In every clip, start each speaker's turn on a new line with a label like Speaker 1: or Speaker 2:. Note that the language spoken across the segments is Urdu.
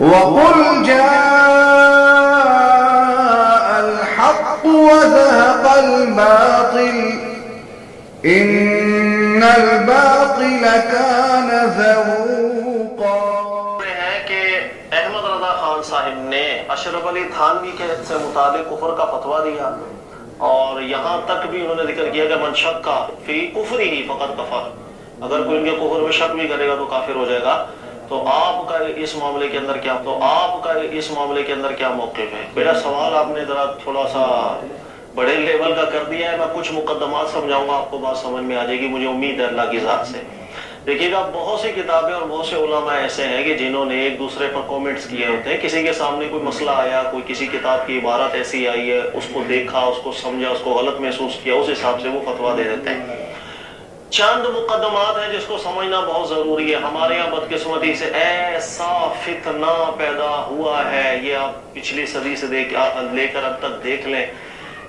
Speaker 1: وَقُلْ جَاءَ الْحَقُّ وَزَهَقَ الْبَاطِلُ إِنَّ الْبَاطِلَ كَانَ زَهُوقًا۔
Speaker 2: ہے کہ احمد رضا خان صاحب نے اشرف علی تھانوی کے سے متعلق کفر کا فتویٰ دیا، اور یہاں تک بھی انہوں نے ذکر کیا کہ من شک فی کفرہ فقد کفر، اگر کوئی ان کے کفر میں شک بھی کرے گا تو کافر ہو جائے گا۔ تو آپ کا اس معاملے کے اندر کیا موقف ہے؟ میرا سوال آپ نے ذرا تھوڑا سا بڑے لیول کا کر دیا ہے، میں کچھ مقدمات سمجھاؤں گا، آپ کو بات سمجھ میں آ جائے گی، مجھے امید ہے اللہ کی ذات سے۔ دیکھیے گا، بہت سی کتابیں اور بہت سے علماء ایسے ہیں کہ جنہوں نے ایک دوسرے پر کومنٹس کیے ہوتے ہیں، کسی کے سامنے کوئی مسئلہ آیا، کوئی کسی کتاب کی عبارت ایسی آئی ہے، اس کو دیکھا، اس کو سمجھا، اس کو غلط محسوس کیا، اس حساب سے وہ فتویٰ دے دیتے ہیں۔ چند مقدمات ہیں جس کو سمجھنا بہت ضروری ہے۔ ہمارے یہاں بدقسمتی سے ایسا فتنہ پیدا ہوا ہے، یہ آپ پچھلی صدی سے لے کر اب تک دیکھ لیں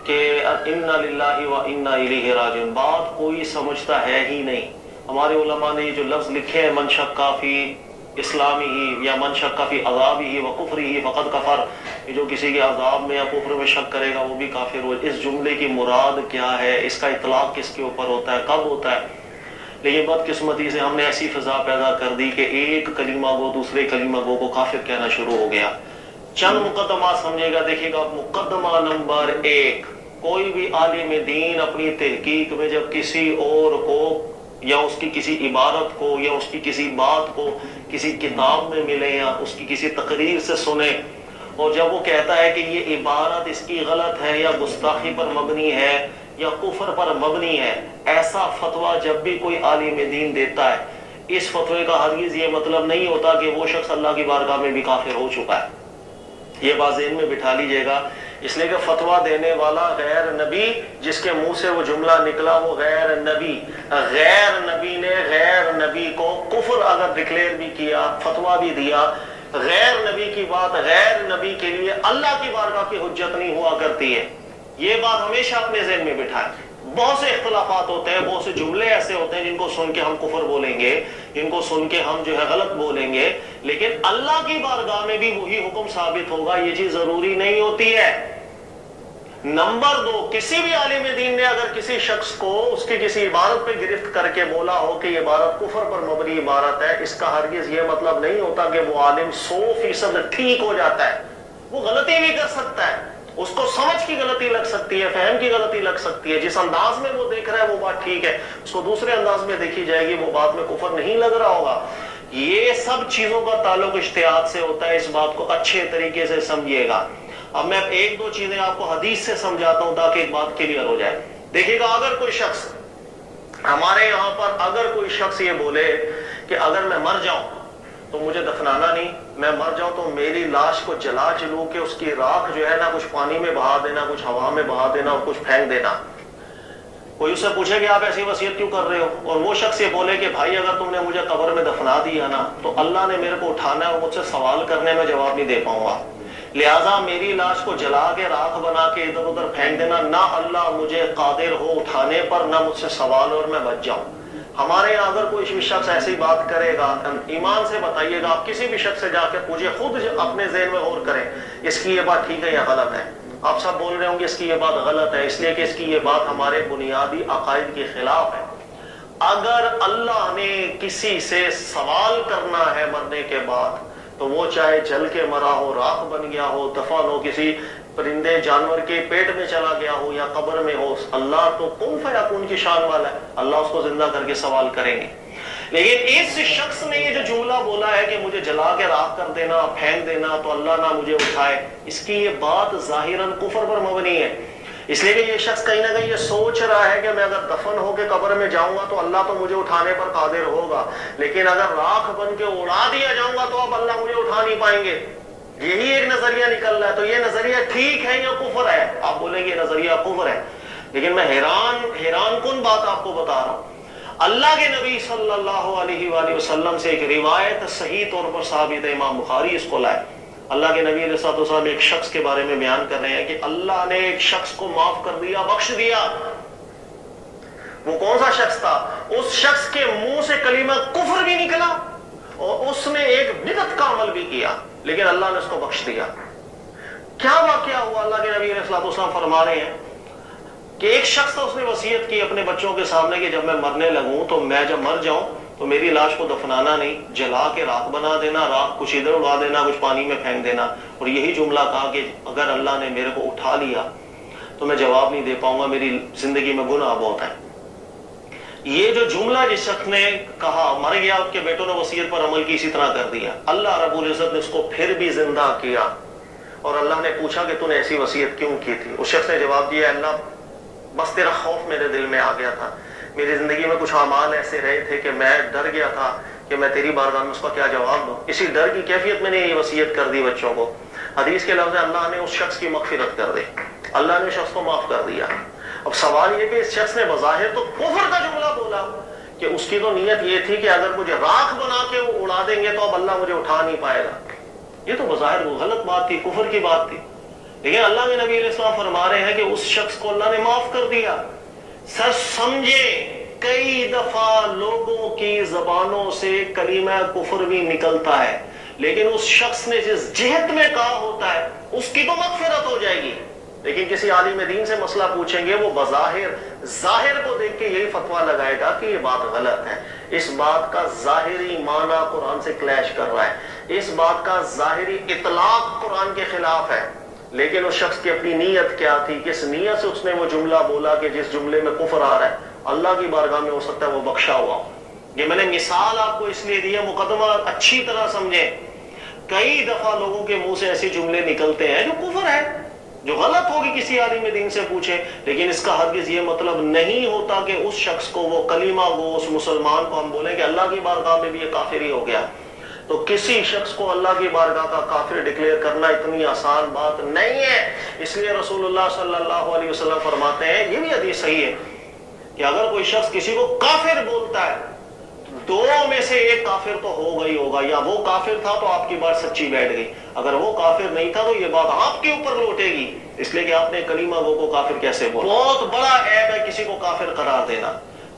Speaker 2: کہ انا للہ و انا الیہ راجعون، بات کوئی سمجھتا ہے ہی نہیں۔ ہمارے علماء نے یہ جو لفظ لکھے ہیں من شک فی اسلامی ہی یا من شک فی عذابہ و کفرہ فقد کفر، یہ جو کسی کے عذاب میں یا کفر میں شک کرے گا وہ بھی کافر ہو۔ اس جملے کی مراد کیا ہے، اس کا اطلاق کس کے اوپر ہوتا ہے، کب ہوتا ہے؟ لیکن بدقسمتی سے ہم نے ایسی فضا پیدا کر دی کہ ایک کلمہ گو دوسرے کلمہ گو کو کافر کہنا شروع ہو گیا۔ چند مقدمات سمجھے گا، دیکھیے گا۔ مقدمہ نمبر 1، کوئی بھی عالم دین اپنی تحقیق میں جب کسی اور کو یا اس کی کسی عبارت کو یا اس کی کسی بات کو کسی کتاب میں ملے یا اس کی کسی تقریر سے سنے، اور جب وہ کہتا ہے کہ یہ عبارت اس کی غلط ہے یا گستاخی پر مبنی ہے یا کفر پر مبنی ہے، ایسا فتویٰ جب بھی کوئی عالم دین دیتا ہے، اس فتوے کا ہرگز یہ مطلب نہیں ہوتا کہ وہ شخص اللہ کی بارگاہ میں بھی کافر ہو چکا ہے۔ یہ بات ذہن میں بٹھا لیجئے گا، اس لیے کہ فتویٰ دینے والا غیر نبی، جس کے منہ سے وہ جملہ نکلا وہ غیر نبی نے غیر نبی کو کفر اگر ڈکلیئر بھی کیا، فتویٰ بھی دیا، غیر نبی کی بات غیر نبی کے لیے اللہ کی بارگاہ کی حجت نہیں ہوا کرتی ہے۔ یہ بات ہمیشہ اپنے ذہن میں بٹھائیں۔ بہت سے اختلافات ہوتے ہیں، بہت سے جملے ایسے ہوتے ہیں جن کو سن کے ہم کفر بولیں گے، جن کو سن کے ہم جو ہے غلط بولیں گے، لیکن اللہ کی بارگاہ میں بھی وہی حکم ثابت ہوگا، یہ چیز ضروری نہیں ہوتی ہے۔ نمبر 2، کسی بھی عالم دین نے اگر کسی شخص کو اس کی کسی عبارت پہ گرفت کر کے بولا ہو کہ یہ عبارت کفر پر مبنی عبارت ہے، اس کا ہرگز یہ مطلب نہیں ہوتا کہ وہ عالم 100% ٹھیک ہو جاتا ہے۔ وہ غلطی بھی کر سکتا ہے، اس کو سمجھ کی غلطی لگ سکتی ہے، فہم کی غلطی لگ سکتی ہے، جس انداز میں وہ دیکھ رہا ہے وہ بات ٹھیک ہے، اس کو دوسرے انداز میں دیکھی جائے گی، وہ بات میں کفر نہیں لگ رہا ہوگا۔ یہ سب چیزوں کا تعلق اجتہاد سے ہوتا ہے، اس بات کو اچھے طریقے سے سمجھیے گا۔ اب میں ایک دو چیزیں آپ کو حدیث سے سمجھاتا ہوں تاکہ ایک بات کلیئر ہو جائے۔ دیکھیے گا، اگر کوئی شخص ہمارے یہاں پر اگر کوئی شخص یہ بولے کہ اگر میں مر جاؤں تو مجھے دفنانا نہیں، میں مر جاؤں تو میری لاش کو جلا جلو کے اس کی راکھ جو ہے نا کچھ پانی میں بہا دینا، کچھ ہوا میں بہا دینا اور کچھ پھینک دینا۔ کوئی اس سے پوچھے کہ آپ ایسی وصیت کیوں کر رہے ہو، اور وہ شخص یہ بولے کہ بھائی اگر تم نے مجھے قبر میں دفنا دیا نا تو اللہ نے میرے کو اٹھانا ہے اور مجھ سے سوال کرنے میں جواب نہیں دے پاؤں گا، لہٰذا میری لاش کو جلا کے راکھ بنا کے ادھر ادھر پھینک دینا، نہ اللہ مجھے قادر ہو اٹھانے پر، نہ مجھ سے سوال اور میں بچ جاؤں۔ ہمارے یہاں اگر کوئی شخص ایسی بات کرے گا، ایمان سے بتائیے گا، آپ کسی بھی شخص سے جا کے پوچھیں، خود اپنے ذہن میں غور کریں اس کی یہ بات ٹھیک ہے یا غلط ہے۔ آپ سب بول رہے ہوں گے اس کی یہ بات غلط ہے، اس لیے کہ اس کی یہ بات ہمارے بنیادی عقائد کے خلاف ہے۔ اگر اللہ نے کسی سے سوال کرنا ہے مرنے کے بعد تو وہ چاہے جل کے مرا ہو، راکھ بن گیا ہو، دفن ہو، کسی پرندے جانور کے پیٹ میں چلا گیا ہو یا قبر میں ہو، اللہ تو کن فیکون کی شان والا ہے، اللہ اس کو زندہ کر کے سوال کریں گے۔ لیکن اس شخص نے یہ جو جملہ بولا ہے کہ مجھے جلا کے راکھ کر دینا، پھینک دینا تو اللہ نہ مجھے اٹھائے، اس کی یہ بات ظاہراً کفر پر مبنی ہے، اس لیے کہ یہ شخص کہیں نہ کہیں یہ سوچ رہا ہے کہ میں اگر دفن ہو کے قبر میں جاؤں گا تو اللہ تو مجھے اٹھانے پر قادر ہوگا، لیکن اگر راکھ بن کے اڑا دیا جاؤں گا تو اب اللہ مجھے اٹھا نہیں پائیں گے۔ یہی ایک نظریہ نکل رہا ہے، تو یہ نظریہ ٹھیک ہے یا کفر ہے؟ آپ بولیں گے یہ نظریہ کفر ہے، لیکن میں حیران کن بات آپ کو بتا رہا ہوں۔ اللہ کے نبی صلی اللہ علیہ وآلہ وسلم سے ایک روایت صحیح طور پر ثابت ہے، امام بخاری اس کو لائے۔ اللہ کے نبی علیہ الصلوۃ والسلام ایک شخص کے بارے میں بیان کر رہے ہیں کہ اللہ نے ایک شخص کو معاف کر دیا، بخش دیا۔ وہ کون سا شخص تھا؟ اس شخص کے منہ سے کلمہ کفر بھی نکلا اور اس نے ایک بدعت کا عمل بھی کیا لیکن اللہ نے اس کو بخش دیا. کیا واقعہ ہوا؟ اللہ کے نبی علیہ الصلوۃ والسلام فرما رہے ہیں کہ ایک شخص تھا, اس نے وصیت کی اپنے بچوں کے سامنے کہ جب میں مرنے لگوں تو میں جب مر جاؤں تو میری لاش کو دفنانا نہیں, جلا کے راکھ بنا دینا, راکھ کچھ ادھر اڑا دینا, کچھ پانی میں پھینک دینا. اور یہی جملہ کہا کہ اگر اللہ نے میرے کو اٹھا لیا تو میں جواب نہیں دے پاؤں گا, میری زندگی میں گناہ بہت ہے. یہ جو جملہ جس شخص نے کہا, مر گیا, اس کے بیٹوں نے وصیت پر عمل کی, اسی طرح کر دیا. اللہ رب العزت نے اس کو پھر بھی زندہ کیا اور اللہ نے پوچھا کہ تو نے ایسی وصیت کیوں کی تھی؟ اس شخص نے جواب دیا, اللہ بس تیرا خوف میرے دل میں آ گیا تھا, میری زندگی میں کچھ اعمال ایسے رہے تھے کہ میں ڈر گیا تھا کہ میں تیری بارگاہ میں اس کا کیا جواب دوں, اسی ڈر کی کیفیت میں نے یہ وصیت کر دی بچوں کو. حدیث کے لفظ اللہ نے اس شخص کی مغفرت کر دی, اللہ نے اس شخص کو معاف کر دیا. اب سوال یہ کہ اس شخص نے بظاہر تو کفر کا جملہ بولا کہ اس کی تو نیت یہ تھی کہ اگر مجھے راکھ بنا کے وہ اڑا دیں گے تو اب اللہ مجھے اٹھا نہیں پائے گا. یہ تو بظاہر غلط بات تھی, کفر کی بات تھی. لیکن اللہ کے نبی علیہ السلام فرما رہے ہیں کہ اس شخص کو اللہ نے معاف کر دیا. سر سمجھے, کئی دفعہ لوگوں کی زبانوں سے کلمہ کفر بھی نکلتا ہے لیکن اس شخص نے جس جہت میں کہا ہوتا ہے اس کی تو مغفرت ہو جائے گی. لیکن کسی عالم دین سے مسئلہ پوچھیں گے, وہ بظاہر ظاہر کو دیکھ کے یہی فتویٰ لگائے گا کہ یہ بات غلط ہے, اس بات کا ظاہری معنی قرآن سے کلیش کر رہا ہے, اس بات کا ظاہری اطلاق قرآن کے خلاف ہے. لیکن اس شخص کی اپنی نیت کیا تھی, کس نیت سے اس نے وہ جملہ بولا کہ جس جملے میں کفر آ رہا ہے, اللہ کی بارگاہ میں ہو سکتا ہے وہ بخشا ہوا. یہ میں نے مثال آپ کو اس لیے دی ہے, مقدمہ اچھی طرح سمجھیں. کئی دفعہ لوگوں کے منہ سے ایسے جملے نکلتے ہیں جو کفر ہے, جو غلط ہوگی, کسی عالم دین سے پوچھیں, لیکن اس کا ہرگز یہ مطلب نہیں ہوتا کہ اس شخص کو, وہ کلمہ گو, اس مسلمان کو ہم بولیں کہ اللہ کی بارگاہ میں بھی یہ کافر ہی ہو گیا. تو کسی شخص کو اللہ کی بارگاہ کا کافر ڈکلیئر کرنا اتنی آسان بات نہیں ہے. اس لیے رسول اللہ صلی اللہ علیہ وسلم فرماتے ہیں, یہ بھی حدیث صحیح ہے, کہ اگر کوئی شخص کسی کو کافر بولتا ہے, دو میں سے ایک کافر تو ہوگا ہی ہوگا, یا وہ کافر تھا تو آپ کی بات سچی بیٹھ گئی, اگر وہ کافر نہیں تھا تو یہ بات آپ کے اوپر لوٹے گی, اس لیے کہ آپ نے کلمہ گو کو کافر کیسے بولا. بہت بڑا عیب ہے کسی کو کافر قرار دینا.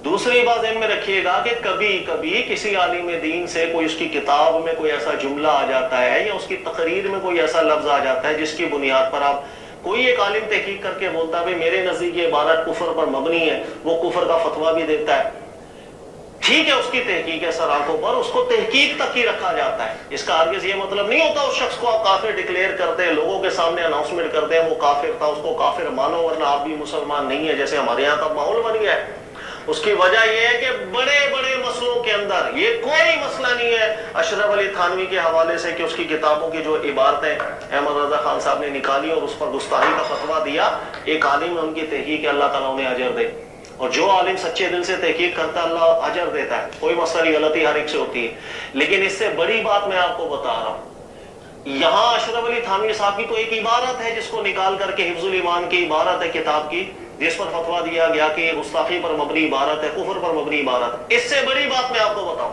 Speaker 2: دوسری بات ذہن میں رکھیے گا کہ کبھی کبھی کسی عالم دین سے کوئی اس کی کتاب میں کوئی ایسا جملہ آ جاتا ہے یا اس کی تقریر میں کوئی ایسا لفظ آ جاتا ہے جس کی بنیاد پر آپ, کوئی ایک عالم تحقیق کر کے بولتا ہے میرے نزدیک یہ عبارت کفر پر مبنی ہے, وہ کفر کا فتویٰ بھی دیتا ہے. ٹھیک ہے, اس کی تحقیق ہے سر آنکھوں پر, اس کو تحقیق تک ہی رکھا جاتا ہے. اس کا ہرگز یہ مطلب نہیں ہوتا اس شخص کو آپ کافر ڈکلیئر کرتے ہیں, لوگوں کے سامنے اناؤنسمنٹ کرتے ہیں وہ کافر تھا, اس کو کافر مانو ورنہ آپ بھی مسلمان نہیں ہے, جیسے ہمارے یہاں کا ماحول بن گیا ہے. اس کی وجہ یہ ہے کہ بڑے بڑے مسئلوں کے اندر یہ کوئی مسئلہ نہیں ہے. اشرف علی تھانوی کے حوالے سے کہ اس کی کتابوں کی جو عبارتیں احمد رضا خان صاحب نے نکالی اور اس پر گستاخی کا فتویٰ دیا, ایک عالم نے ان کی تحقیق, اللہ تعالیٰ انہیں اجر دے, اور جو عالم سچے دل سے تحقیق کرتا ہے اللہ اجر دیتا ہے. کوئی مسئلہ نہیں, غلطی ہر ایک سے ہوتی ہے. لیکن اس سے بڑی بات میں آپ کو بتا رہا ہوں, یہاں اشرف علی تھانوی صاحب کی تو ایک عبارت ہے جس کو نکال کر کے حفظ الایمان کی عبارت ہے کتاب کی, جس پر فتویٰ دیا گیا کہ یہ گستاخی پر مبنی عبارت ہے, کفر پر مبنی عبارت ہے. اس سے بڑی بات میں آپ کو بتاؤں,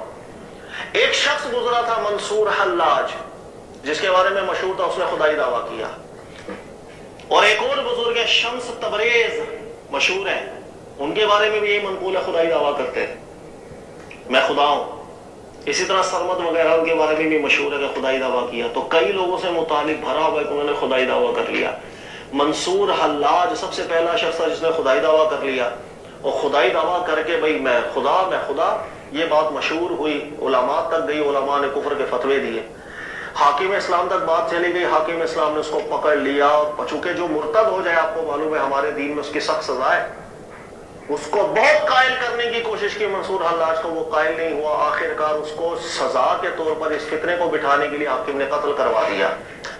Speaker 2: ایک شخص گزرا تھا منصور حلاج, جس کے بارے میں مشہور تھا اس نے خدائی دعویٰ کیا, اور ایک اور بزرگ ہے شمس تبریز, مشہور ہے, ان کے بارے میں بھی یہی منقول ہے, خدائی دعویٰ کرتے ہیں میں خدا ہوں. اسی طرح سرمد وغیرہ ان کے بارے میں بھی مشہور ہے کہ خدائی دعویٰ کیا. تو کئی لوگوں سے متعلق بھرا ہوا ہے کہ انہوں نے خدائی دعویٰ کر لیا. منصور حلاج سب سے پہلا شخص تھا جس نے خدائی دعویٰ کر لیا, اور خدائی دعویٰ کر کے بھئی میں خدا, یہ بات مشہور ہوئی, علماء تک گئی, علماء نے کفر کے فتوے دیے, حاکم اسلام تک بات چلی گئی, حاکم اسلام نے اس کو پکڑ لیا, اور چونکہ جو مرتد ہو جائے آپ کو معلوم ہے ہمارے دین میں اس کی سخت سزا ہے, اس کو بہت قائل کرنے کی کوشش کی منصور حلاج کو, وہ قائل نہیں ہوا, آخرکار اس کو سزا کے طور پر اس فتنے کو بٹھانے کے لیے حاکم نے قتل کروا دیا.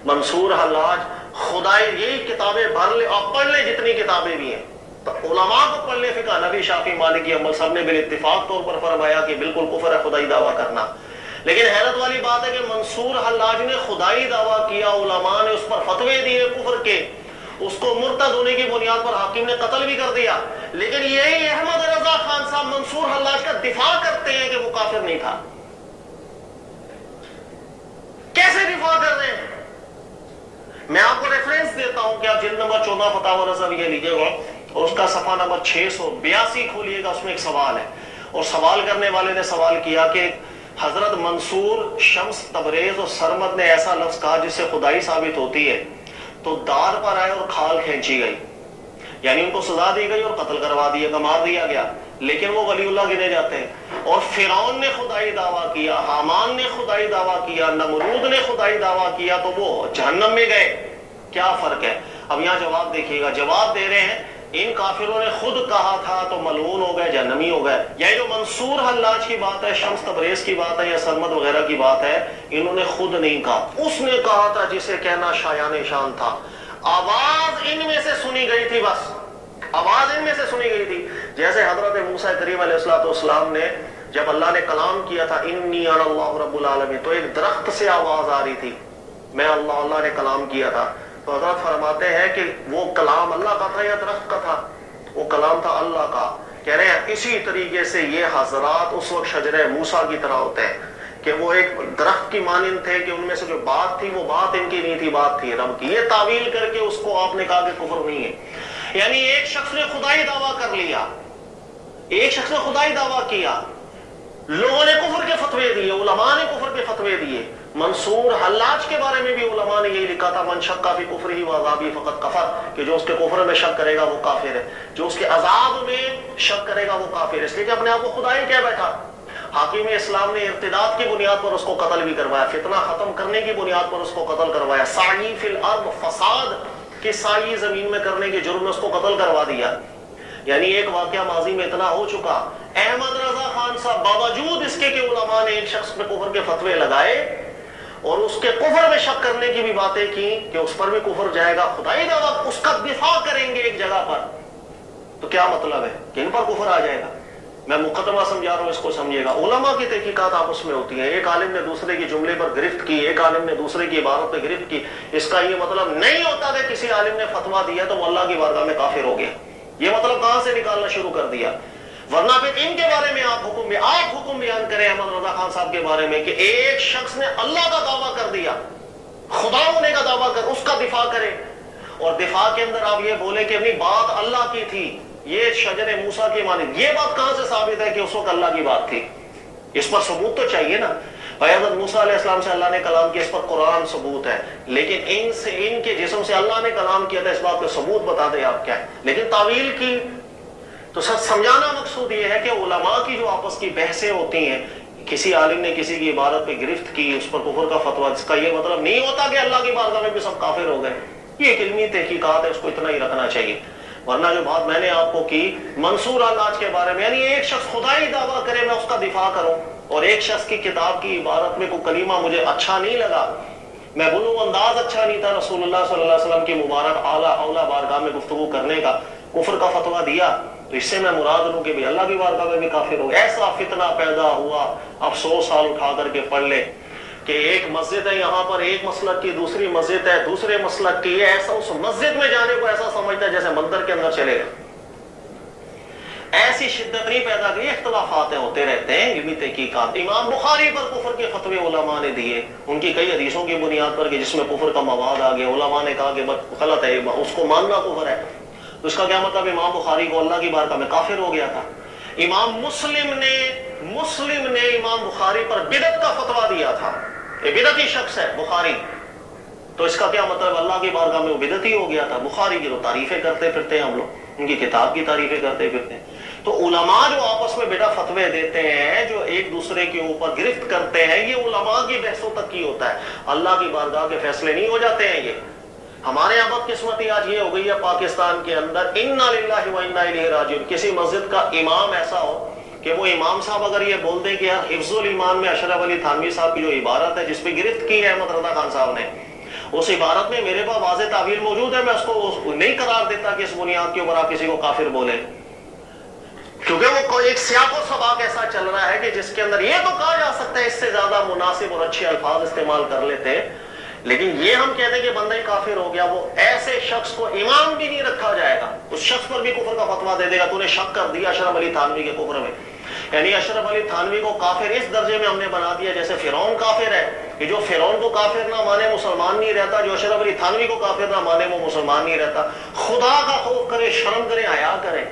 Speaker 2: منصور حلاج خدائی یہی کتابیں بھر لے اور پڑھ لے جتنی کتابیں بھی ہیں, تو علماء کو پڑھ لے, فقہ حنفی شافعی مالکی حنبل سب نے بالاتفاق طور پر فرمایا کہ بالکل کفر ہے خدائی دعویٰ کرنا. لیکن حیرت والی بات ہے کہ منصور حلاج نے خدائی دعویٰ کیا, علماء نے اس پر فتوے دیے کفر کے, اس کو مرتد ہونے کی بنیاد پر حاکم نے قتل بھی کر دیا. لیکن یہی احمد رضا خان صاحب منصور حلاج کا دفاع کرتے ہیں کہ وہ کافر نہیں تھا. کیسے دفاع کر رہے ہیں؟ میں آپ کو ریفرنس دیتا ہوں کہ آپ جلد نمبر 14 فتاوی رضویہ لیجئے گا اور اس کا صفحہ نمبر 682 کھولیے گا, اس میں ایک سوال ہے, اور سوال کرنے والے نے سوال کیا کہ حضرت منصور شمس تبریز اور سرمد نے ایسا لفظ کہا جس سے خدائی ثابت ہوتی ہے تو دار پر آئے اور کھال کھینچی گئی، یعنی ان کو سزا دی گئی اور قتل کروا دیا گیا، مار دیا گیا، لیکن وہ ولی اللہ گنے جاتے ہیں۔ اور فرعون نے خدائی دعویٰ کیا، حامان نے خدائی دعویٰ کیا، نمرود نے خدائی دعویٰ کیا، تو وہ جہنم میں گئے۔ کیا فرق ہے؟ اب یہاں جواب دیکھیے گا، جواب دے رہے ہیں ان کافروں نے خود کہا تھا تو ملعون ہو گئے، جہنمی ہو گئے۔ یہ جو منصور حلاج کی بات ہے، شمس تبریز کی بات ہے یا سرمد وغیرہ کی بات ہے، انہوں نے خود نہیں کہا، اس نے کہا تھا جسے کہنا شایان شان تھا۔ آواز ان میں سے سنی گئی تھی، بس آواز ان میں سے سنی گئی تھی۔ جیسے حضرت موسیٰ کریم علیہ السلام نے جب اللہ نے کلام کیا تھا انی انا اللہ رب العالمین، تو ایک درخت سے آواز آ رہی تھی، میں اللہ نے کلام کیا تھا۔ تو حضرت فرماتے ہیں کہ وہ کلام اللہ کا تھا یا درخت کا تھا؟ وہ کلام تھا اللہ کا۔ کہہ رہے ہیں اسی طریقے سے یہ حضرات اس وقت شجرہ موسیٰ کی طرح ہوتے ہیں کہ وہ ایک درخت کی مانند تھے، کہ ان میں سے جو بات تھی وہ بات ان کی نہیں تھی، بات تھی رب کی۔ یہ تعویل کر کے اس کو آپ نے کہا کہ کفر نہیں ہے۔ یعنی ایک شخص نے خدائی دعویٰ کر لیا، ایک شخص نے خدائی دعویٰ کیا، لوگوں نے کفر کے فتوے دیے، علماء نے کفر کے فتوے دیے۔ منصور حلاج کے بارے میں بھی علماء نے یہی لکھا تھا من شک فی کفرہ و عذابہ فقد کفر، کہ جو اس کے کفر میں شک کرے گا وہ کافر ہے، جو اس کے عذاب میں شک کرے گا وہ کافر ہے، اس لیے کہ اپنے آپ کو خدائی کہہ بیٹھا۔ حاکم اسلام نے ارتداد کی بنیاد پر اس کو قتل بھی کروایا، فتنہ ختم کرنے کی بنیاد پر اس کو قتل کروایا، سعی فی الارض، فساد کی سعی زمین میں کرنے کے جرم میں اس کو قتل کروا دیا۔ یعنی ایک واقعہ ماضی میں اتنا ہو چکا، احمد رضا خان صاحب باوجود اس کے کہ علماء نے ایک شخص پہ کفر کے فتوے لگائے اور اس کے کفر میں شک کرنے کی بھی باتیں کی کہ اس پر بھی کفر جائے گا، خدائی دعویٰ اس کا دفاع کریں گے ایک جگہ پر، تو کیا مطلب ہے کہ ان پر کفر آ جائے گا؟ میں مقدمہ سمجھا رہا ہوں، اس کو سمجھیے گا۔ علماء کی تحقیقات آپس میں ہوتی ہیں، ایک عالم نے دوسرے کے جملے پر گرفت کی، ایک عالم نے دوسرے کی عبارت پہ گرفت کی، اس کا یہ مطلب نہیں ہوتا کہ کسی عالم نے فتویٰ دیا تو وہ اللہ کی بارگاہ میں کافر ہو گیا۔ یہ مطلب کہاں سے نکالنا شروع کر دیا؟ ورنہ پھر ان کے بارے میں آپ حکم بیان کریں احمد رضا خان صاحب کے بارے میں کہ ایک شخص نے اللہ کا دعویٰ کر دیا، خدا ہونے کا دعویٰ کر، اس کا دفاع کرے، اور دفاع کے اندر آپ یہ بولیں کہ اپنی بات اللہ کی تھی، یہ شجر موسیٰ کی مانند، یہ بات کہاں سے ثابت ہے کہ اس وقت اللہ کی بات تھی؟ اس پر ثبوت تو چاہیے نا۔ بھائی حضرت موسیٰ علیہ السلام سے اللہ نے کلام کیا، اس پر قرآن ثبوت ہے، لیکن ان کے جسم سے اللہ نے کلام کیا تھا، اس بات کا ثبوت بتا دیں آپ کیا ہے؟ لیکن تعویل کی تو سب سمجھانا مقصود یہ ہے کہ علماء کی جو آپس کی بحثیں ہوتی ہیں، کسی عالم نے کسی کی عبارت پہ گرفت کی، اس پر کفر کا فتویٰ، اس کا یہ مطلب نہیں ہوتا کہ اللہ کی بارگاہ میں بھی سب کافر ہو گئے۔ یہ ایک علمی تحقیقات ہے، اس کو اتنا ہی رکھنا چاہیے۔ ورنہ جو بات میں نے آپ کو کی منصور حلاج کے بارے میں، یعنی ایک شخص خدائی دعویٰ کرے میں اس کا دفاع کروں، اور ایک شخص کی کتاب کی عبارت میں کوئی کلمہ مجھے اچھا نہیں لگا، میں بولوں انداز اچھا نہیں تھا رسول اللہ صلی اللہ علیہ وسلم کی مبارک اولا بارگاہ میں گفتگو کرنے کا، کفر کا فتویٰ دیا، تو اس سے میں مراد لوں کہ اللہ کی بارگاہ میں بھی کافر ہو۔ ایسا فتنہ پیدا ہوا، اب 100 سال اٹھا کر کے پڑھ لے کہ ایک مسجد ہے یہاں پر ایک مسلک کی، دوسری مسجد ہے دوسرے مسلک کی، ایسا اس مسجد میں جانے کو ایسا سمجھتا ہے جیسے مندر کے اندر چلے گئے۔ ایسی شدت نہیں پیدا کی، اختلافات ہوتے رہتے ہیں، علمی تحقیقات۔ امام بخاری پر کفر کے فتوے علماء نے دیے، ان کی کئی حدیثوں کی بنیاد پر کہ جس میں کفر کا مواد آ گیا، علماء نے کہا کہ غلط ہے، اس کو ماننا کفر ہے۔ تو اس کا کیا مطلب؟ امام بخاری کو اللہ کی بارگاہ میں کافر ہو گیا تھا۔ امام مسلم نے امام بخاری پر بدعت کا فتویٰ دیا تھا، یہ بدعتی شخص ہے بخاری، تو اس کا کیا مطلب؟ اللہ کی بارگاہ میں وہ بدعتی ہو گیا تھا۔ بخاری کی تو تعریفیں کرتے پھرتے ہیں ہم لوگ، ان کی کتاب کی تعریفیں کرتے پھرتے ہیں۔ تو علماء جو آپس میں بیٹا فتوے دیتے ہیں، جو ایک دوسرے کے اوپر گرفت کرتے ہیں، یہ علماء کی بحثوں تک کی ہوتا ہے، اللہ کی بارگاہ کے فیصلے نہیں ہو جاتے ہیں۔ یہ ہمارے یہاں بدقسمتی آج یہ ہو گئی ہے پاکستان کے اندر، انا للہ و انا الیہ راجعون، کسی مسجد کا امام ایسا ہو کہ وہ امام صاحب اگر یہ بول دیں کہ یار حفظ الایمان میں اشرف علی تھانوی صاحب کی جو عبارت ہے جس پہ گرفت کی ہے احمد رضا خان صاحب نے، اس عبارت میں میرے پاس واضح تعویل موجود ہے، میں اس کو نہیں قرار دیتا کہ اس بنیاد کے اوپر آپ کسی کو کافر بولیں، کیونکہ وہ ایک سیاق و سباق ایسا چل رہا ہے کہ جس کے اندر یہ تو کہا جا سکتا ہے، اس سے زیادہ مناسب اور اچھے الفاظ استعمال کر لیتے، لیکن یہ ہم کہتے ہیں کہ بندہ ہی کافر ہو گیا، وہ ایسے شخص کو امام بھی نہیں رکھا جائے گا، اس شخص پر بھی کفر کا فتویٰ دے دے گا، تو نے شک کر دیا اشرف علی تھانوی کے کفر میں، یعنی اشرف علی تھانوی کو کافر اس درجے میں ہم نے بنا دیا جیسے فرعون کافر ہے، کہ جو فرعون کو کافر نہ مانے مسلمان نہیں رہتا، جو اشرف علی تھانوی کو کافر نہ مانے وہ مسلمان نہیں رہتا۔ خدا کا خوف کرے، شرم کرے، حیا کرے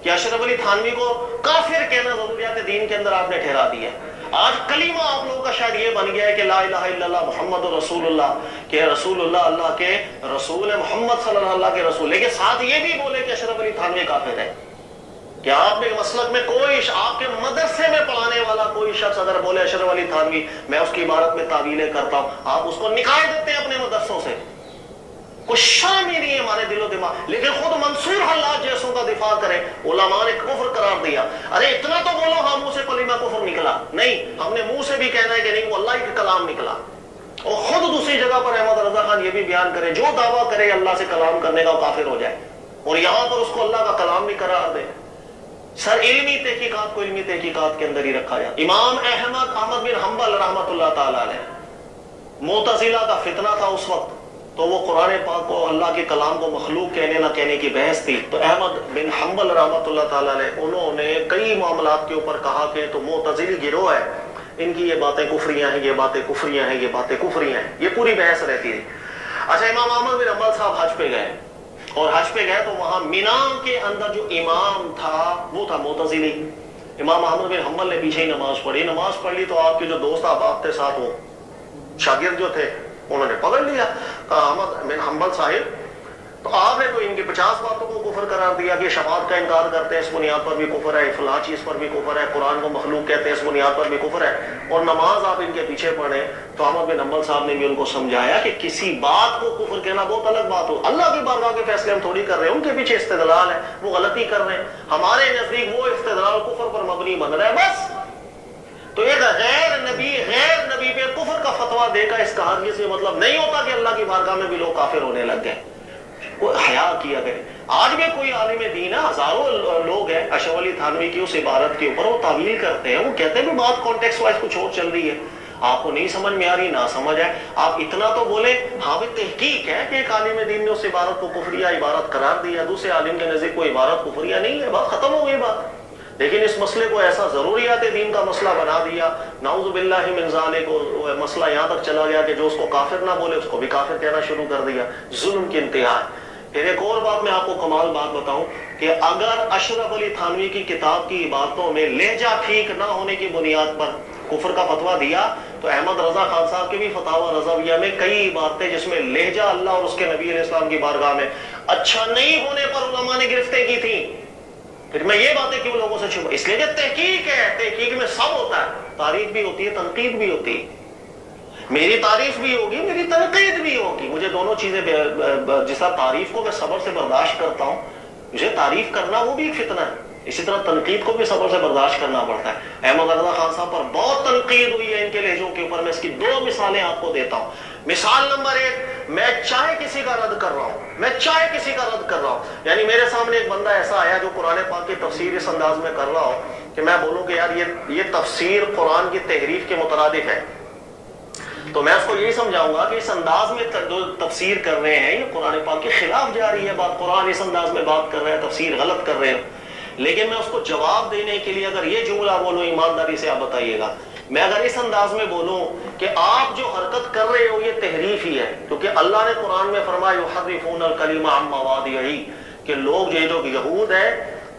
Speaker 2: کہ اشرف علی تھانوی کو کافر کہنا ضروریات دین کے اندر آپ نے ٹھہرا دیا ہے۔ آج کلمہ آپ لوگوں کا شاید یہ بن گیا ہے کہ لا الہ الا اللہ محمد رسول اللہ، کہ رسول اللہ اللہ کے رسول ہے، محمد صلی اللہ علیہ کے رسول، لیکن ساتھ یہ بھی بولے کہ اشرف علی تھانوی کافر ہے. کہ آپ کے مسلک میں کوئی آپ کے مدرسے میں پڑھانے والا کوئی شخص اگر بولے اشرف علی تھانوی میں اس کی عبارت میں تعویلیں کرتا ہوں، آپ اس کو نکال دیتے ہیں اپنے مدرسوں سے. کچھ شرم ہی نہیں ہے ہمارے دل و دماغ. لیکن خود منصور حلاج جیسوں کا دفاع کرے، علماء نے کفر قرار دیا. ارے اتنا تو بولو ہاں منہ سے کلمہ کفر نکلا نہیں، ہم نے منہ سے بھی کہنا ہے کہ نہیں وہ اللہ کا کلام نکلا. اور خود دوسری جگہ پر احمد رضا خان یہ بھی بیان کرے جو دعویٰ کرے اللہ سے کلام کرنے کا کافر ہو جائے، اور یہاں پر اس کو اللہ کا کلام بھی قرار دے. سر علمی تحقیقات کو علمی تحقیقات کے اندر ہی رکھا جائے. امام احمد بن حنبل رحمۃ اللہ تعالی علیہ، معتزلہ کا فتنہ تھا اس وقت، تو وہ قرآن پاک کو اللہ کے کلام کو مخلوق کہنے نہ کہنے کی بحث تھی. تو احمد بن حنبل رحمۃ اللہ تعالی علیہ انہوں نے کئی معاملات کے اوپر کہا کہ تو معتزلی گروہ ہے، ان کی یہ باتیں کفریاں ہیں، یہ باتیں کفریاں ہیں، یہ باتیں کفریاں ہیں. یہ پوری بحث رہتی ہے. اچھا امام احمد بن حنبل صاحب حج پہ گئے، اور حج پہ گئے تو وہاں مینا کے اندر جو امام تھا وہ تھا معتزلی. امام احمد بن حنبل نے پیچھے ہی نماز پڑھی. نماز پڑھ لی تو آپ کے جو دوست احباب تھے ساتھ، وہ شاگرد جو تھے انہوں نے پکڑ لیا، کہا احمد بن حنبل صاحب تو آپ نے تو ان کی 50 باتوں کو کفر قرار دیا کہ شفاعت کا انکار کرتے ہیں اس بنیاد پر بھی کفر ہے، فلاں چیز پر بھی کفر ہے، قرآن کو مخلوق کہتے ہیں اس بنیاد پر بھی کفر ہے، اور نماز آپ ان کے پیچھے پڑھیں. تو احمد بن حنبل صاحب نے بھی ان کو سمجھایا کہ کسی بات کو کفر کہنا بہت الگ بات ہو. اللہ کی بارگاہ کے فیصلے ہم تھوڑی کر رہے ہیں، ان کے پیچھے استدلال ہے، وہ غلطی کر رہے ہیں. ہمارے نزدیک وہ استدلال کفر پر مبنی بن رہا ہے بس. تو ایک غیر نبی پہ کفر کا فتویٰ دے گا، اس کا ہرگز یہ مطلب نہیں ہوتا کہ اللہ کی بارگاہ میں بھی لوگ کافر ہونے لگ گئے. کوئی حیا کیا کرے. آج بھی کوئی عالم دین ہے، ہزاروں لوگ ہیں اشرف علی تھانوی کی اس عبارت کے اوپر وہ تعویل کرتے ہیں، وہ کہتے ہیں کہ بات کانٹیکسٹ وائز کچھ اور چل رہی ہے، آپ کو نہیں سمجھ میں آ رہی، نہ سمجھ ہے. آپ اتنا تو بولے ہاں بھی تحقیق ہے کہ ایک عالم دین نے اس عبارت کو کفریہ عبارت قرار دیا، دوسرے عالم کے نزدیک کوئی عبارت کفریہ نہیں ہے، بات ختم ہو گئی بات. لیکن اس مسئلے کو ایسا ضروریات دین کا مسئلہ بنا دیا، نعوذ باللہ من ذالک، کو مسئلہ یہاں تک چلا گیا کہ جو اس کو کافر نہ بولے اس کو بھی کافر کہنا شروع کر دیا. ظلم کی انتہا ہے. پھر ایک اور بات میں آپ کو کمال بات بتاؤں کہ اگر اشرف علی تھانوی کی کتاب کی عبارتوں میں لہجہ ٹھیک نہ ہونے کی بنیاد پر کفر کا فتویٰ دیا، تو احمد رضا خان صاحب کے بھی فتاوی رضویہ میں کئی عبارتیں جس میں لہجہ اللہ اور اس کے نبی علیہ السلام کی بارگاہ میں اچھا نہیں ہونے پر علماء نے گرفتیں کی تھی. پھر میں یہ باتیں کیوں لوگوں سے چھپا؟ اس لیے کہ تحقیق ہے، تحقیق میں سب ہوتا ہے، تعریف بھی ہوتی ہے، تنقید بھی ہوتی ہے. میری تعریف بھی ہوگی، میری تنقید بھی ہوگی. مجھے دونوں چیزیں جس طرح تعریف کو میں صبر سے برداشت کرتا ہوں، مجھے تعریف کرنا وہ بھی ایک فتنہ ہے، اسی طرح تنقید کو بھی صبر سے برداشت کرنا پڑتا ہے. احمد رضا خان صاحب پر بہت تنقید ہوئی ہے ان کے لہجوں کے اوپر. میں اس کی 2 مثالیں آپ کو دیتا ہوں. مثال نمبر 1، میں چاہے کسی کا رد کر رہا ہوں، یعنی میرے سامنے ایک بندہ ایسا آیا جو قرآن پاک کی تفسیر اس انداز میں کر رہا ہو کہ میں بولوں کہ یار یہ تفسیر قرآن کی تحریف کے مترادف ہے، تو میں اس کو یہی سمجھاؤں گا کہ اس انداز میں جو تفسیر کر رہے ہیں یہ قرآن پاک کے خلاف جا رہی ہے بات. قرآن اس انداز میں بات کر رہا ہے، تفسیر غلط کر رہے ہو. لیکن میں اس کو جواب دینے کے لیے اگر یہ جملہ بولوں، ایمانداری سے آپ بتائیے گا، میں اگر اس انداز میں بولوں کہ آپ جو حرکت کر رہے ہو یہ تحریف ہی ہے، کیونکہ اللہ نے قرآن میں فرمایا یحرفون الکلم عن مواضعہ، کہ لوگ جو یہود ہیں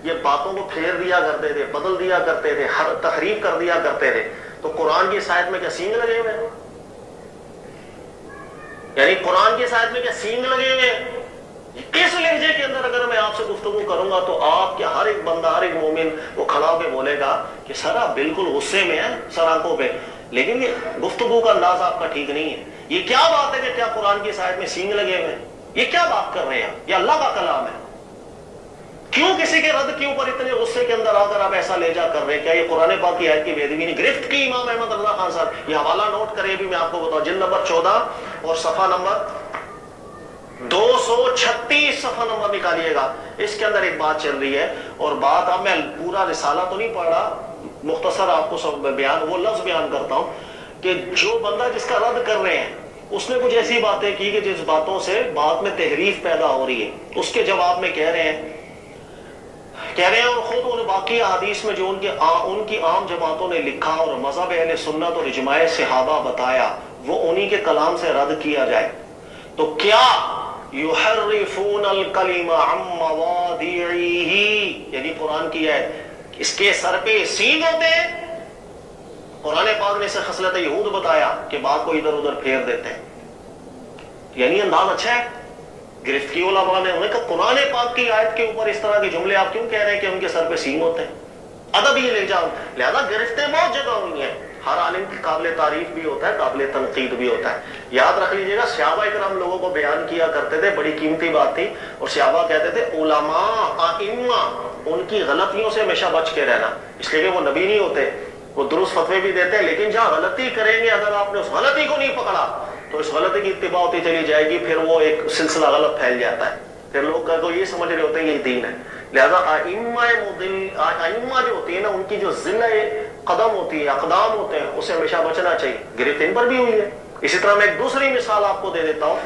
Speaker 2: یہ باتوں کو پھیر دیا کرتے تھے، بدل دیا کرتے تھے، تحریف کر دیا کرتے تھے. تو قرآن کی آیت میں کیا سینگ لگے ہوئے ہیں؟ یعنی قرآن کی آیت میں کیا سینگ لگے ہوئے ہیں؟ اس لہجے کے اندر اگر میں آپ سے گفتگو کروں گا تو آپ کیا ہر ایک بندہ، ہر ایک مومن وہ کھڑا ہو کے بولے گا کہ سر آپ بالکل غصے میں ہیں سر آنکھوں پہ، لیکن یہ گفتگو کا انداز آپ کا ٹھیک نہیں ہے. یہ کیا بات ہے کہ کیا قرآن کی آیت میں سینگ لگے ہوئے ہیں؟ یہ کیا بات کر رہے ہیں؟ یہ اللہ کا کلام ہے. کیوں کسی کے رد کے اوپر اتنے غصے کے اندر آ کر آپ ایسا لہجہ کر رہے ہیں؟ کیا یہ قرآن پاک کی آیت کی بے ادبی نہیں؟ گرفت کی امام احمد رضا خان صاحب. یہ حوالہ نوٹ کرے بھی، میں آپ کو بتاؤں، جلد نمبر 14 اور صفحہ نمبر 236 صفحہ نمبر نکالیے گا. اس کے اندر ایک بات چل رہی ہے، اور بات اب میں پورا رسالہ تو نہیں پڑھ رہا، مختصر آپ کو سب بیان وہ لفظ بیان کرتا ہوں کہ جو بندہ جس کا رد کر رہے ہیں اس نے کچھ ایسی باتیں کی کہ جس باتوں سے بات میں تحریف پیدا ہو رہی ہے. اس کے جواب میں کہہ رہے ہیں اور خود ان باقی احادیث میں جو ان کی عام جماعتوں نے لکھا اور مذہب اہل سنت اور اجماع صحابہ بتایا وہ انہی کے کلام سے رد کیا جائے. تو کیا یحرفون الکلم عن مواضعہ، یعنی قرآن کی ہے اس کے سر پہ سینگ ہوتے ہیں؟ قرآن پاک نے اسے خصلت یہود بتایا کہ بات کو ادھر ادھر پھیر دیتے ہیں. یعنی انداز اچھا ہے. گرفت کی علماء نے انہیں کہا قرآن پاک کی آیت کے اوپر اس طرح کے جملے آپ کیوں کہہ رہے ہیں کہ ان کے سر پہ سیم ہوتے ہیں؟ ادب ہی لے جاؤ. لہذا گرفتیں بہت جگہ ہوئی ہیں. ہر عالم کی قابل تعریف بھی ہوتا ہے, قابل تنقید بھی ہوتا ہے. یاد رکھ لیجیے گا, صحابہ کرام لوگوں کو بیان کیا کرتے تھے, بڑی قیمتی بات تھی. اور صحابہ کہتے تھے علماء ائمہ ان کی غلطیوں سے ہمیشہ بچ کے رہنا, اس لیے کہ وہ نبی نہیں ہوتے, وہ درست فتوے بھی دیتے ہیں, لیکن جہاں غلطی کریں گے اگر آپ نے اس غلطی کو نہیں پکڑا تو اس غلطی کی اتباع ہوتی چلی جائے گی, پھر وہ ایک سلسلہ غلط پھیل جاتا ہے, پھر لوگ تو یہ سمجھ رہے ہوتے ہیں یہ دین ہے. لہذا ائمہ جو ہوتی ہے نا, ان کی جو ذلہ قدم ہوتی ہے, اقدام ہوتے ہیں, اسے ہمیشہ بچنا چاہیے. گرفت ان پر بھی ہوئی ہے. اسی طرح میں ایک دوسری مثال آپ کو دے دیتا ہوں,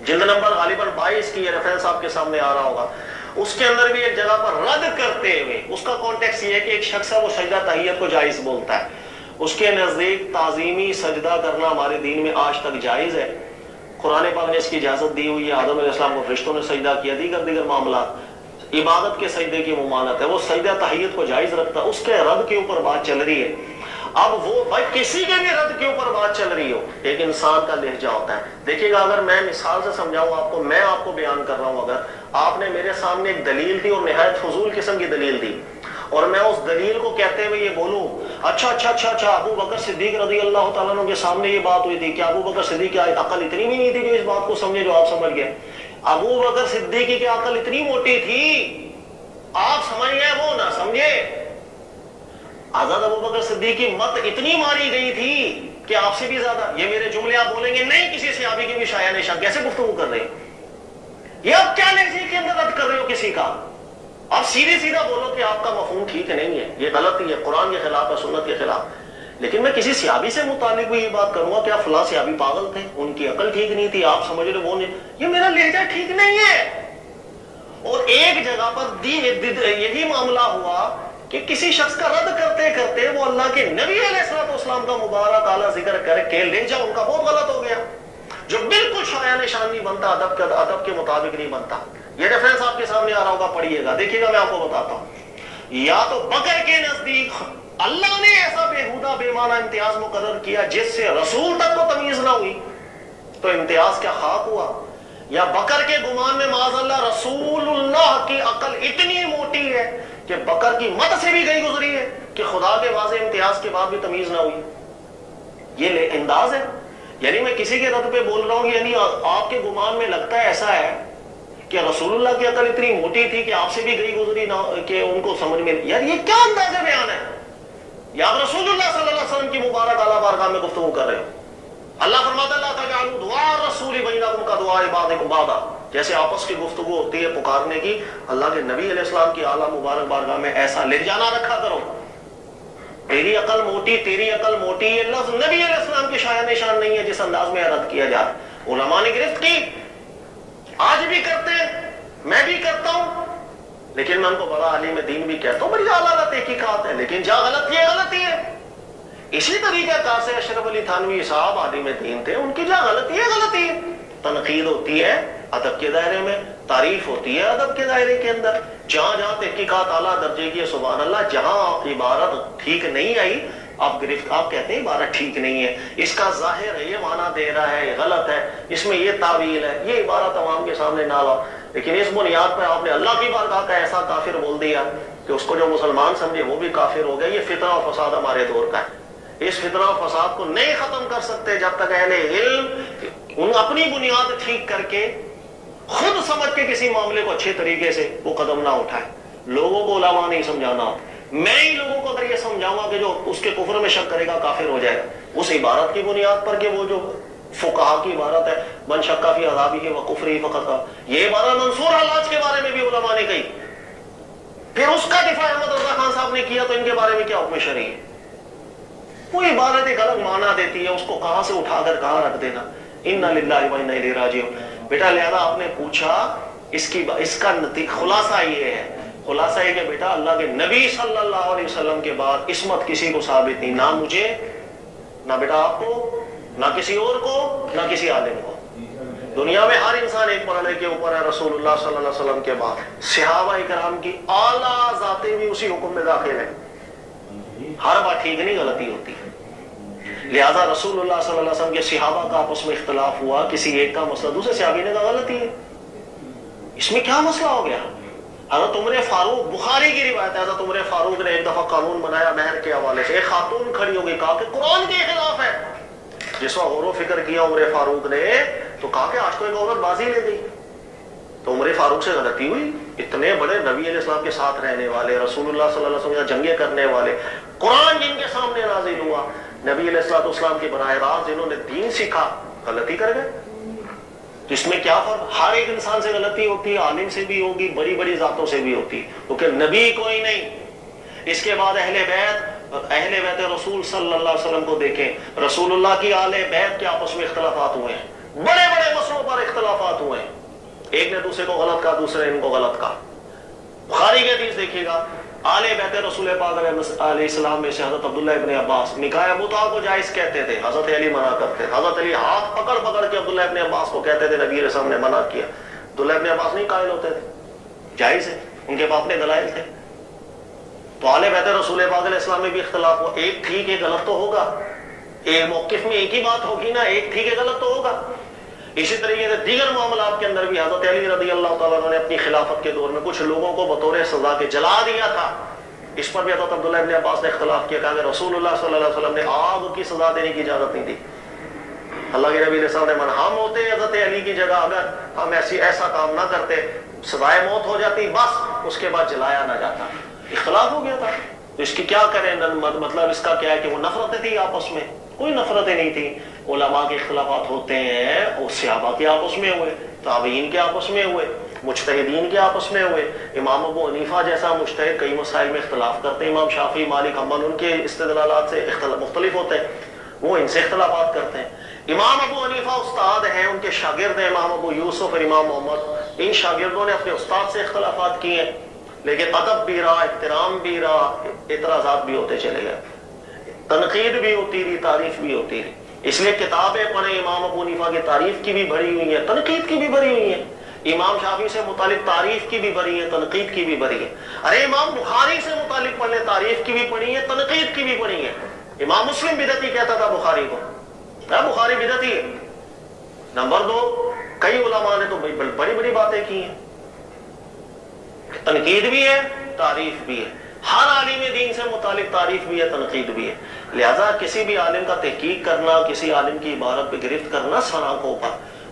Speaker 2: جلد نمبر غالباً 22 کی یہ ریفرنس آپ کے سامنے آ رہا ہوگا. اس کے اندر بھی ایک جگہ پر رد کرتے ہوئے, اس کا کانٹیکس یہ ہے کہ ایک شخص ہے وہ سجدہ تحیت کو جائز بولتا ہے, اس کے نزدیک تعظیمی سجدہ کرنا ہمارے دین میں آج تک جائز ہے. قرآن پاک نے اس کی اجازت دی ہوئی ہے, آدم علیہ السلام کو فرشتوں نے سجدہ کیا, دیگر معاملات عبادت کے سجدے کی ممانعت ہے, وہ سجدہ تحیت کو جائز رکھتا ہے. اس کے رد کے اوپر بات چل رہی ہے. اب وہ بھائی کسی کے بھی رد کے اوپر بات چل رہی ہو, ایک انسان کا لہجہ ہوتا ہے. دیکھیے گا, اگر میں مثال سے سمجھاؤں آپ کو, میں آپ کو بیان کر رہا ہوں, اگر آپ نے میرے سامنے ایک دلیل دی اور نہایت فضول قسم کی دلیل دی, اور میں اس دلیل کو کہتے ہوئے یہ بولوں اچھا ابو بکر صدیق رضی اللہ تعالیٰ عنہ کے سامنے یہ بات ہوئی تھی, کیا ابو بکر صدیق کی عقل اتنی بھی نہیں تھی جو اس بات کو سمجھے جو آپ سمجھ گئے؟ ابو بکر صدیق کی عقل اتنی موٹی تھی, آپ سمجھ گئے وہ نہ سمجھے. آزاد ابو بکر صدیق کی مت اتنی ماری گئی تھی کہ آپ سے بھی زیادہ. یہ میرے جملے آپ بولیں گے نہیں کسی صحابی کی بھی شایا نشان, کیسے گفتگو کر رہے ہیں یہ؟ آپ کیا لہجے کے اندر رد کر رہے ہو کسی کا؟ آپ سیدھا بولو کہ آپ کا مفہوم ٹھیک نہیں ہے, یہ غلطی ہے, قرآن کے خلاف ہے, سنت کے خلاف. لیکن میں کسی صحابی سے متعلق بھی یہ بات کروں گا کہ آپ فلاں صحابی پاگل تھے, ان کی عقل ٹھیک نہیں تھی, آپ سمجھ رہے وہ نہیں, یہ میرا لہجہ ٹھیک نہیں ہے. اور ایک جگہ پر یہی معاملہ ہوا کہ کسی شخص کا رد کرتے کرتے وہ اللہ کے نبی علیہ السلام کا مبارک اعلیٰ ذکر کر کے لہجہ ان کا بہت غلط ہو گیا, جو بالکل شایع نشان نہیں بنتا, ادب کے مطابق نہیں بنتا. یہ ریفرنس آپ کے سامنے آ رہا ہوگا, پڑھیے گا, دیکھیے گا, میں آپ کو بتاتا ہوں. یا تو بکر کے نزدیک اللہ نے ایسا بےہودہ بے معنی امتیاز مقرر کیا جس سے رسول تک کو تمیز نہ ہوئی, تو امتیاز کیا خاک ہوا. یا بکر کے گمان میں معاذ اللہ رسول اللہ کی عقل اتنی موٹی ہے کہ بکر کی مت سے بھی گئی گزری ہے کہ خدا کے واضح امتیاز کے بعد بھی تمیز نہ ہوئی. یہ انداز ہے. یعنی میں کسی کے رد پہ بول رہا ہوں, یعنی آپ کے گمان میں لگتا ہے ایسا ہے کہ رسول اللہ کی عقل اتنی موٹی تھی کہ آپ سے بھی گئی گزری نہ کہ ان کو سمجھ میں, یار یہ کیا انداز بیان ہے؟ یا آپ رسول اللہ صلی اللہ علیہ وسلم کی مبارک اعلیٰ بارگاہ میں گفتگو کر رہے ہو. اللہ فرماتا اللہ تعالیٰ دعا رسول بینکم کا دعا عبادکم بعدا, جیسے آپس کی گفتگو ہوتی ہے پکارنے کی, اللہ کے نبی علیہ السلام کی اعلیٰ مبارک بارگاہ میں ایسا لہجہ نہ رکھا کرو. تیری عقل موٹی, یہ لفظ نبی علیہ السلام کی شایع نشان نہیں ہے جس انداز میں رد کیا جا رہا. علماء نے گرفت کی, آج بھی کرتے ہیں, میں بھی کرتا ہوں, لیکن میں ان کو بڑا عالم دین بھی کہتا ہوں, بڑی اعلیٰ تحقیقات ہے, لیکن جہاں غلطی ہے. اسی طریقہ کار سے اشرف علی تھانوی صاحب عالم دین تھے, ان کی جہاں غلطی ہے. تنقید ہوتی ہے ادب کے دائرے میں, تعریف ہوتی ہے ادب کے دائرے کے اندر. جہاں تحقیقات اعلیٰ درجے کی ہے, سبحان اللہ, جہاں عبارت ٹھیک نہیں آئی آپ کہتے ہیں عبارت ٹھیک نہیں ہے, اس کا ظاہر ہے یہ معنی دے رہا ہے, یہ غلط ہے, اس میں یہ تعویل ہے, یہ عبارت عوام کے سامنے نہ لاؤ. لیکن اس بنیاد پر آپ نے اللہ کی بارگاہ کا ایسا کافر بول دیا کہ اس کو جو مسلمان سمجھے وہ بھی کافر ہو گیا. یہ فتنہ اور فساد ہمارے دور کا ہے. اس فتنہ و فساد کو نہیں ختم کر سکتے جب تک اہل علم ان اپنی بنیاد ٹھیک کر کے خود سمجھ کے کسی معاملے کو اچھے طریقے سے وہ قدم نہ اٹھائے. لوگوں کو علماء نہیں سمجھانا, میں ہی لوگوں کو اگر یہ سمجھاؤں گا کہ جو اس کے کفر میں شک کرے گا کافر ہو جائے گا, اس عبارت کی بنیاد پر کہ وہ جو فقہا کی عبارت ہے من شک فی عذابہ و کفرہ فقط, یہ عبارت منصور حلاج کے بارے میں بھی علماء نے کہی. پھر اس کا دفاع احمد رضا خان صاحب نے کیا, تو ان کے بارے میں کیا حکم شرعی ہے؟ کوئی عبارت ایک الگ معنی دیتی ہے, اس کو کہاں سے اٹھا کر کہاں رکھ دینا. انا للہ و انا الیہ راجعون. بیٹا لہذا آپ نے پوچھا, اس کا خلاصہ یہ ہے, خلاصہ یہ کہ بیٹا اللہ کے نبی صلی اللہ علیہ وسلم کے بعد عصمت کسی کو ثابت نہیں, نہ مجھے, نہ بیٹا آپ کو, نہ کسی اور کو, نہ کسی عالم کو. دنیا میں ہر انسان ایک مرحلے کے اوپر ہے, رسول اللہ صلی اللہ علیہ وسلم کے بعد صحابہ کرام کی اعلیٰ ذاتیں بھی اسی حکم میں داخل ہیں. ہر بات ٹھیک نہیں، غلطی ہوتی ہے. لہذا رسول اللہ صلی اللہ علیہ وسلم کے صحابہ کا آپس میں اختلاف ہوا، کسی ایک کا مسئلہ، دوسرے صحابی نے کہا غلطی ہے. اس میں کیا مسئلہ ہو گیا؟ حضرت عمر فاروق، بخاری کی روایت ہے، حضرت عمر فاروق نے ایک دفعہ قانون بنایا مہر کے حوالے سے. ایک خاتون کھڑی ہو گئی، کہا کہ قرآن کے خلاف ہے. جس وقت غور و فکر کیا عمر فاروق نے تو کہا کہ آج تو ایک عورت بازی لے گئی. تو عمر فاروق سے غلطی ہوئی. اتنے بڑے نبی علیہ السلام کے ساتھ رہنے والے، رسول اللہ صلی اللہ علیہ وسلم جنگیں کرنے والے، قرآن جن کے سامنے نازل ہوا، نبی علیہ الصلوۃ والسلام کے براہ راست جنہوں نے دین سیکھا، غلطی کر گئے. تو اس میں کیا فرق؟ ہر ایک انسان سے غلطی ہوتی ہے، عالم سے بھی ہوگی، بڑی بڑی ذاتوں سے بھی ہوتی ہے، کیونکہ نبی کوئی نہیں. اس کے بعد اہل بیت رسول صلی اللہ علیہ وسلم کو دیکھیں. رسول اللہ کی اہل بیت کے آپس میں اختلافات ہوئے ہیں، بڑے بڑے مسئلوں پر اختلافات ہوئے ہیں. ایک نے دوسرے کو غلط کہا، دوسرے نے ان کو غلط کہا. بخاری کی حدیث دیکھیے گا، آل بیت رسول پاک علیہ السلام میں سے حضرت عبداللہ ابن عباس نکاح متعہ کو جائز کہتے تھے، حضرت علی منع کرتے تھے. حضرت علی ہاتھ پکڑ پکڑ کے عبداللہ ابن عباس کو کہتے تھے نبی علیہ السلام نے منع کیا. عبداللہ ابن عباس نہیں قائل ہوتے تھے، جائز ہے، ان کے باپ نے دلائل تھے. تو آل بیت رسول پاک علیہ السلام میں بھی اختلاف ہوا. ایک ٹھیک ہے غلط تو ہوگا، ایک موقف میں ایک ہی بات ہوگی نا، ایک ٹھیک ہے غلط تو ہوگا. اسی طریقے سے دیگر معاملات کے اندر بھی حضرت علی رضی اللہ تعالیٰ عنہ نے اپنی خلافت کے دور میں کچھ لوگوں کو بطور سزا کے جلا دیا تھا. اس پر بھی حضرت عبداللہ ابن عباس نے اختلاف کیا، کہا کہ رسول اللہ صلی اللہ علیہ وسلم نے آگ کی سزا دینے کی اجازت نہیں دی. اللہ کے نبی علیہ السلام نے منع، ہم ہوتے حضرت علی کی جگہ اگر ہم ایسا کام نہ کرتے، سزائے موت ہو جاتی، بس اس کے بعد جلایا نہ جاتا. اختلاف ہو گیا تھا. تو اس کی کیا کریں؟ مطلب اس کا کیا ہے کہ وہ نفرتیں تھی آپس میں؟ کوئی نفرتیں نہیں تھی. علماء کے اختلافات ہوتے ہیں، اور صحابہ کے آپس میں ہوئے، تابعین کے آپس میں ہوئے، مجتہدین کے آپس میں ہوئے. امام ابو حنیفہ جیسا مجتہد کئی مسائل میں اختلاف کرتے ہیں، امام شافعی، مالک، حنبل، ان کے استدلالات سے مختلف ہوتے ہیں، وہ ان سے اختلافات کرتے ہیں. امام ابو حنیفہ استاد ہیں، ان کے شاگرد ہیں امام ابو یوسف اور امام محمد. ان شاگردوں نے اپنے استاد سے اختلافات کیے ہیں، لیکن ادب بھی رہا، احترام بھی رہا، اعتراضات بھی ہوتے چلے گئے، تنقید بھی ہوتی رہی، تعریف بھی ہوتی رہی. اس لیے کتابیں پڑھیں، امام ابو حنیفہ کی تعریف کی بھی بھری ہوئی ہیں، تنقید کی بھی بھری ہوئی ہیں. امام شافعی سے متعلق تعریف کی بھی بھری ہے، تنقید کی بھی بھری ہے. ارے امام بخاری سے متعلق پڑھ لیں، تعریف کی بھی پڑھی ہے، تنقید کی بھی پڑھی ہے. امام مسلم بدعتی کہتا تھا بخاری کو، بخاری بدعتی ہے. نمبر 2، کئی علماء نے تو بڑی بڑی باتیں کی ہیں، تنقید بھی ہے، تعریف بھی ہے. ہر عالم دین سے متعلق تعریف بھی ہے، تنقید بھی ہے. لہذا کسی بھی عالم کا تحقیق کرنا، کسی عالم کی عبارت پہ گرفت کرنا سرآنکھوں پر،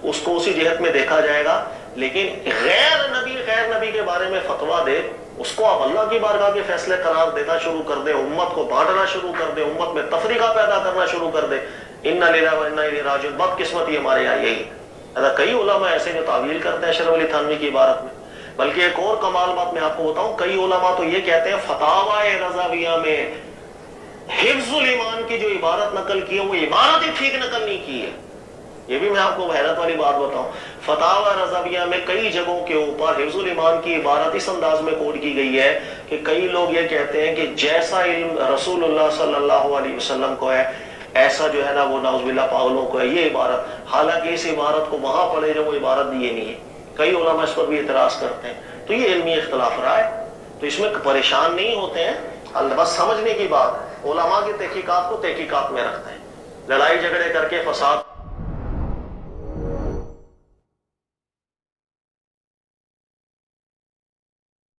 Speaker 2: اس کو اسی جہت میں دیکھا جائے گا. لیکن غیر نبی کے بارے میں فتویٰ دے، اس کو آپ اللہ کی بارگاہ کے فیصلے قرار دینا شروع کر دیں، امت کو بانٹنا شروع کر دیں، امت میں تفریقہ پیدا کرنا شروع کر دیں. انا للہ و انا الیہ راجعون. بدقسمتی ہمارے یہاں یہی ہے. کئی علماء ایسے جو تعویل کرتے ہیں اشرف علی تھانوی کی عبارت میں. بلکہ ایک اور کمال بات میں آپ کو بتاؤں، کئی علماء تو یہ کہتے ہیں فتاوی رضاویہ میں حفظ الایمان کی جو عبارت نقل کی ہے وہ عبارت ہی ٹھیک نقل نہیں کی ہے. یہ بھی میں آپ کو حیرت والی بات بتاؤں، فتاوی رضاویہ میں کئی جگہوں کے اوپر حفظ الایمان کی عبارت اس انداز میں کوڈ کی گئی ہے کہ کئی لوگ یہ کہتے ہیں کہ جیسا علم رسول اللہ صلی اللہ علیہ وسلم کو ہے ایسا جو ہے نا وہ نعوذ باللہ پاگلوں کو ہے یہ عبارت. حالانکہ اس عبارت کو وہاں پڑھے جو وہ عبارت یہ نہیں ہے. کئی علماء اس پر بھی اعتراض کرتے ہیں. تو یہ علمی اختلاف رہا ہے، تو اس میں پریشان نہیں ہوتے ہیں. بس سمجھنے کی بات، علماء کی تحقیقات کو تحقیقات میں رکھتے ہیں. لڑائی جھگڑے کر کے فساد